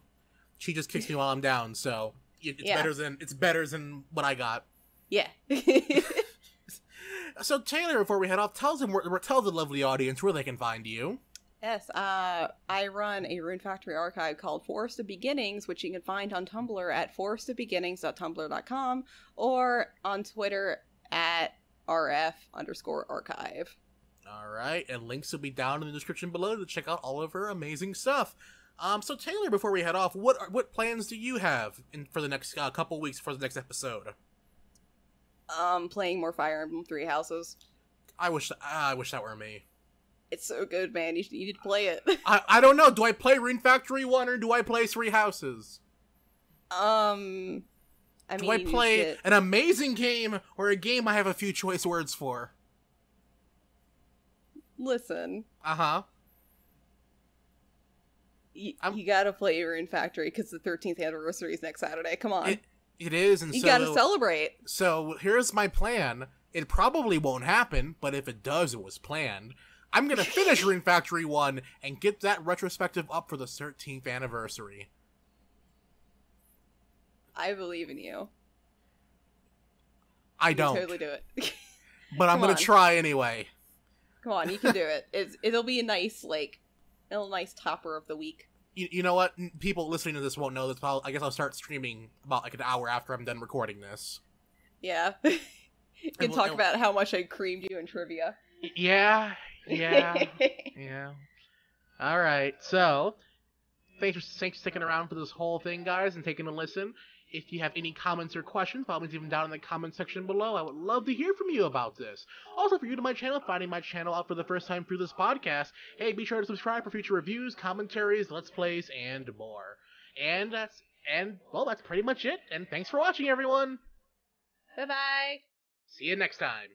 She just kicks me while I'm down, so it's better than what I got. Yeah. So Taylor, before we head off, tell the lovely audience where they can find you. Yes, I run a Rune Factory archive called Forest of Beginnings, which you can find on Tumblr at forestofbeginnings.tumblr.com or on Twitter at rf_archive. Alright, and links will be down in the description below to check out all of her amazing stuff. So Taylor, before we head off, what plans do you have for the next couple weeks for the next episode? Playing more Fire Emblem 3 Houses. I wish that were me. It's so good, man. You need to play it. I don't know. Do I play Rune Factory 1 or do I play 3 Houses? Do I play an amazing game or a game I have a few choice words for? Listen. Uh-huh. You gotta play Rune Factory because the 13th anniversary is next Saturday. Come on. It is, and you gotta celebrate. So here's my plan. It probably won't happen, but if it does, it was planned. I'm gonna finish Rune Factory 1 and get that retrospective up for the 13th anniversary. I believe in you. I don't. Totally do it. But I'm gonna try anyway. Come on, you can do it. It'll be a nice, nice topper of the week. You know what? People listening to this won't know this, but I guess I'll start streaming about like an hour after I'm done recording this. Yeah. You can talk about how much I creamed you in trivia. Yeah. Alright, so thanks for sticking around for this whole thing, guys, and taking a listen. If you have any comments or questions, by all means, leave them down in the comment section below. I would love to hear from you about this. Also, for you to my channel, finding my channel out for the first time through this podcast, hey, be sure to subscribe for future reviews, commentaries, let's plays, and more. And that's pretty much it. And thanks for watching, everyone. Bye-bye. See you next time.